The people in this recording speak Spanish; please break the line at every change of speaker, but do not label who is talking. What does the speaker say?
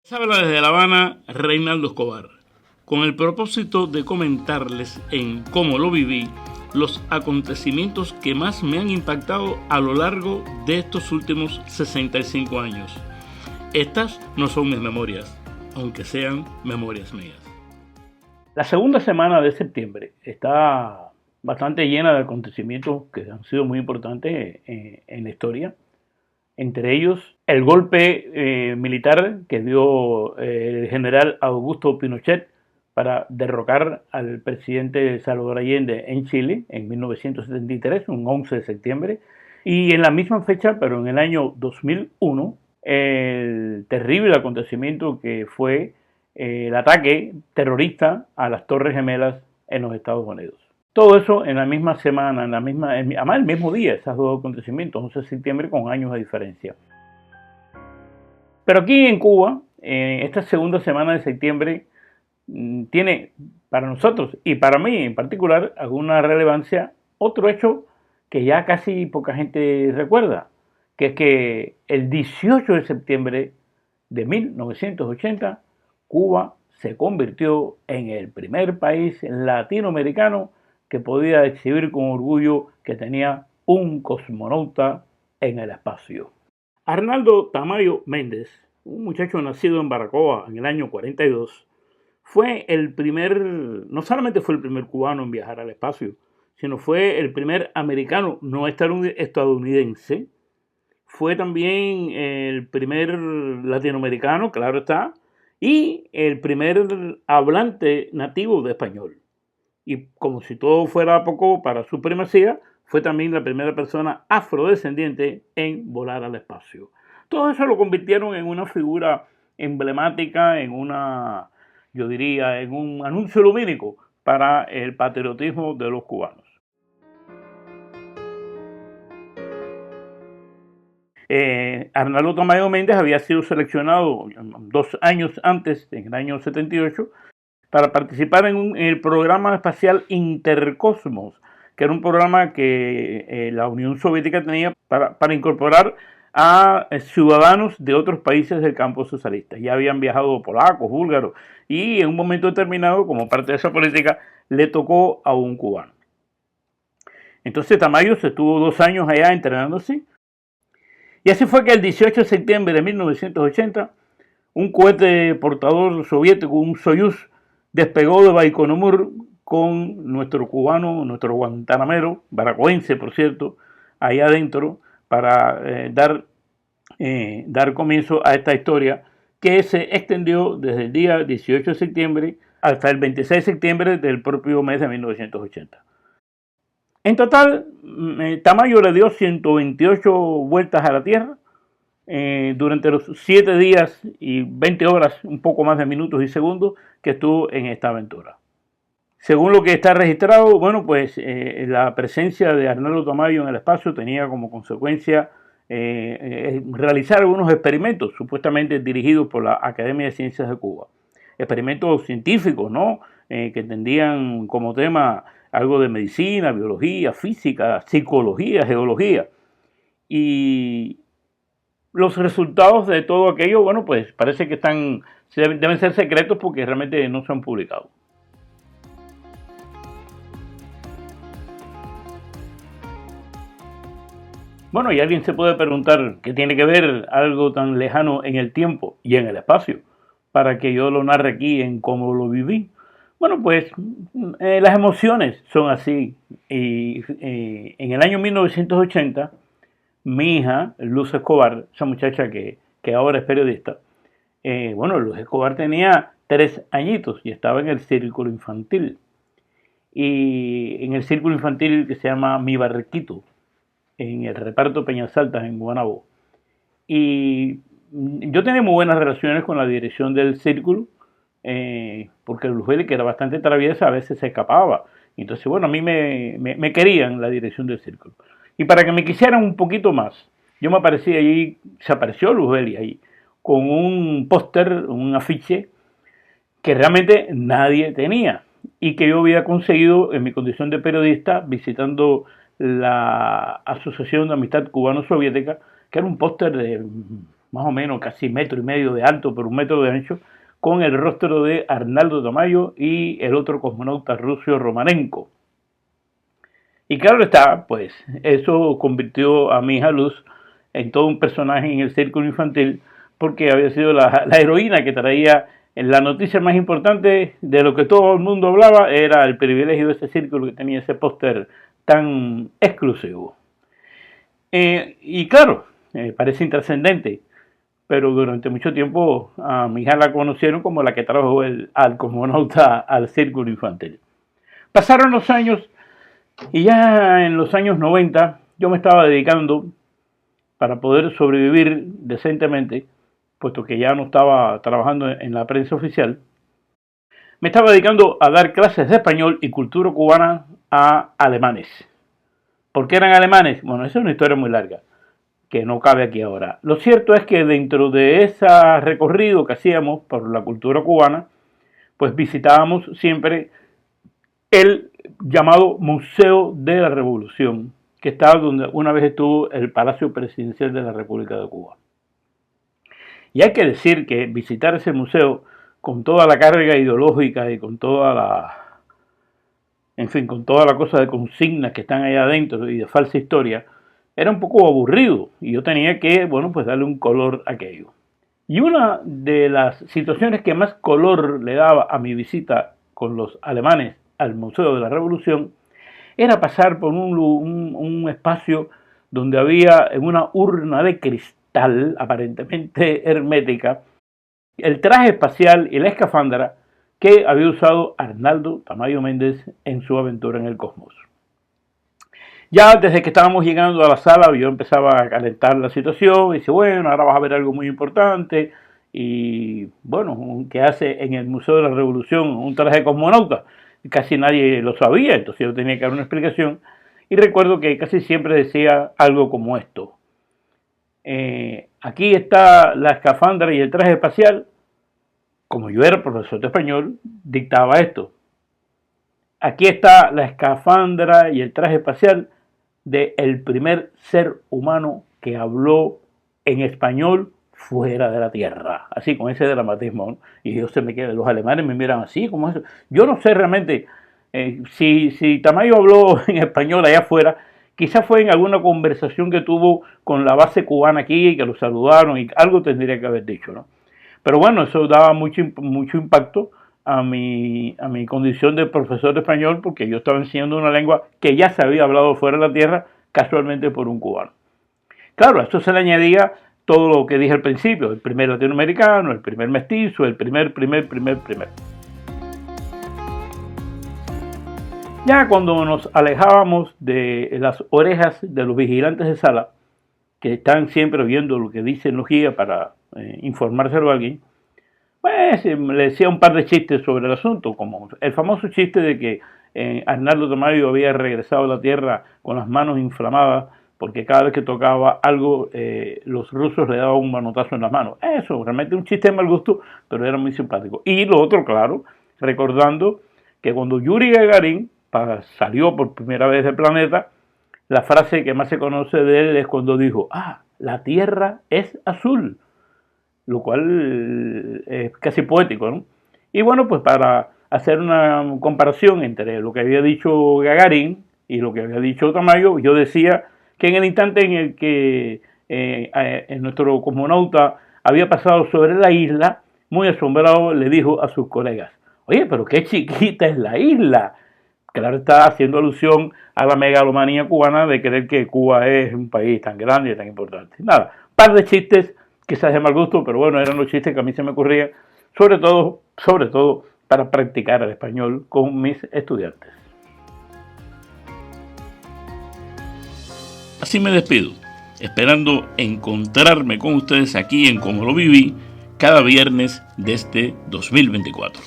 Les habla desde La Habana Reinaldo Escobar, con el propósito de comentarles en Cómo lo viví los acontecimientos que más me han impactado a lo largo de estos últimos 65 años. Estas no son mis memorias, aunque sean memorias mías. La segunda semana de septiembre está bastante llena de acontecimientos que han sido muy importantes en la historia. Entre ellos, el golpe militar que dio el general Augusto Pinochet para derrocar al presidente Salvador Allende en Chile en 1973, un 11 de septiembre. Y en la misma fecha, pero en el año 2001, el terrible acontecimiento que fue el ataque terrorista a las Torres Gemelas en los Estados Unidos. Todo eso en la misma semana, además el mismo día, esos dos acontecimientos, 11 de septiembre, con años de diferencia. Pero aquí en Cuba, esta segunda semana de septiembre tiene para nosotros y para mí en particular alguna relevancia otro hecho que ya casi poca gente recuerda, que es que el 18 de septiembre de 1980, Cuba se convirtió en el primer país latinoamericano que podía exhibir con orgullo que tenía un cosmonauta en el espacio. Arnaldo Tamayo Méndez, un muchacho nacido en Baracoa en el año 42, fue no solamente fue el primer cubano en viajar al espacio, sino fue el primer americano no estadounidense, fue también el primer latinoamericano, claro está, y el primer hablante nativo de español. Y como si todo fuera poco para su primacía, fue también la primera persona afrodescendiente en volar al espacio. Todo eso lo convirtieron en una figura emblemática, en un anuncio lumínico para el patriotismo de los cubanos. Arnaldo Tamayo Méndez había sido seleccionado 2 años antes, en el año 78, para participar en el programa espacial Intercosmos, que era un programa que la Unión Soviética tenía para incorporar a ciudadanos de otros países del campo socialista. Ya habían viajado polacos, búlgaros, y en un momento determinado, como parte de esa política, le tocó a un cubano. Entonces Tamayo se estuvo 2 años allá entrenándose, y así fue que el 18 de septiembre de 1980, un cohete portador soviético, un Soyuz, despegó de Baikonur con nuestro cubano, nuestro guantanamero, baracoense por cierto, allá adentro, para dar comienzo a esta historia que se extendió desde el día 18 de septiembre hasta el 26 de septiembre del propio mes de 1980. En total, Tamayo le dio 128 vueltas a la Tierra durante los 7 días y 20 horas, un poco más de minutos y segundos, que estuvo en esta aventura. Según lo que está registrado, bueno, pues la presencia de Arnaldo Tamayo en el espacio tenía como consecuencia realizar algunos experimentos supuestamente dirigidos por la Academia de Ciencias de Cuba. Experimentos científicos, ¿no? Que tendrían como tema algo de medicina, biología, física, psicología, geología. Y los resultados de todo aquello, bueno, pues parece que deben ser secretos porque realmente no se han publicado. Bueno, y alguien se puede preguntar qué tiene que ver algo tan lejano en el tiempo y en el espacio para que yo lo narre aquí en Cómo lo viví. Bueno, pues las emociones son así. Y en el año 1980, mi hija, Luz Escobar, esa muchacha que ahora es periodista, Luz Escobar tenía 3 añitos y estaba en el círculo infantil. Y en el círculo infantil que se llama Mi Barquito, en el reparto Peñas Altas, en Guanabo. Y yo tenía muy buenas relaciones con la dirección del círculo, porque Luzbeli, que era bastante traviesa, a veces se escapaba. Entonces, bueno, a mí me querían la dirección del círculo. Y para que me quisieran un poquito más, yo me aparecí allí, se apareció Luzbeli ahí, con un póster, un afiche, que realmente nadie tenía, y que yo había conseguido en mi condición de periodista, visitando la Asociación de Amistad Cubano-Soviética, que era un póster de más o menos casi 1,5 metros de alto por 1 metro de ancho, con el rostro de Arnaldo Tamayo y el otro cosmonauta ruso Romanenko. Y claro está, pues eso convirtió a mi hija Luz en todo un personaje en el círculo infantil, porque había sido la heroína que traía la noticia más importante de lo que todo el mundo hablaba, era el privilegio de ese círculo que tenía ese póster tan exclusivo. Y claro, parece intrascendente, pero durante mucho tiempo a mi hija la conocieron como la que trajo al cosmonauta al círculo infantil. Pasaron los años y ya en los años 90 yo me estaba dedicando, para poder sobrevivir decentemente, puesto que ya no estaba trabajando en la prensa oficial, me estaba dedicando a dar clases de español y cultura cubana a alemanes. ¿Por qué eran alemanes? Bueno, esa es una historia muy larga, que no cabe aquí ahora. Lo cierto es que dentro de ese recorrido que hacíamos por la cultura cubana, pues visitábamos siempre el llamado Museo de la Revolución, que estaba donde una vez estuvo el Palacio Presidencial de la República de Cuba. Y hay que decir que visitar ese museo con toda la carga ideológica y con toda la cosa de consignas que están ahí adentro y de falsa historia, era un poco aburrido y yo tenía que, pues darle un color a aquello. Y una de las situaciones que más color le daba a mi visita con los alemanes al Museo de la Revolución era pasar por un espacio donde había en una urna de cristal aparentemente hermética el traje espacial y la escafandra que había usado Arnaldo Tamayo Méndez en su aventura en el cosmos. Ya desde que estábamos llegando a la sala yo empezaba a calentar la situación y dice, bueno, ahora vas a ver algo muy importante y bueno, que hace en el Museo de la Revolución un traje de cosmonauta. Casi nadie lo sabía, entonces yo tenía que dar una explicación y recuerdo que casi siempre decía algo como esto. Aquí está la escafandra y el traje espacial. Como yo era profesor de español, dictaba esto. Aquí está la escafandra y el traje espacial del primer ser humano que habló en español fuera de la Tierra, así con ese dramatismo, ¿no? Y yo se me quedé, los alemanes me miran así, como eso. Yo no sé realmente si Tamayo habló en español allá afuera, quizás fue en alguna conversación que tuvo con la base cubana aquí y que lo saludaron y algo tendría que haber dicho, ¿no? Pero bueno, eso daba mucho impacto a mi condición de profesor de español, porque yo estaba enseñando una lengua que ya se había hablado fuera de la Tierra, casualmente por un cubano. Claro, a esto se le añadía todo lo que dije al principio, el primer latinoamericano, el primer mestizo, el primer. Ya cuando nos alejábamos de las orejas de los vigilantes de sala, que están siempre viendo lo que dicen los guías para informárselo a alguien, pues le decía un par de chistes sobre el asunto, como el famoso chiste de que Arnaldo Tamayo había regresado a la Tierra con las manos inflamadas, porque cada vez que tocaba algo, los rusos le daban un manotazo en las manos. Eso, realmente un chiste de mal gusto, pero era muy simpático. Y lo otro, claro, recordando que cuando Yuri Gagarin salió por primera vez del planeta, la frase que más se conoce de él es cuando dijo, la Tierra es azul, lo cual es casi poético, ¿no? Y bueno, pues para hacer una comparación entre lo que había dicho Gagarin y lo que había dicho Tamayo, yo decía que en el instante en el que nuestro cosmonauta había pasado sobre la isla, muy asombrado le dijo a sus colegas, oye, pero qué chiquita es la isla. Claro, está haciendo alusión a la megalomanía cubana de creer que Cuba es un país tan grande y tan importante. Nada, par de chistes, quizás de mal gusto, pero bueno, eran los chistes que a mí se me ocurrían, sobre todo para practicar el español con mis estudiantes.
Así me despido, esperando encontrarme con ustedes aquí en Como lo viví, cada viernes de este 2024.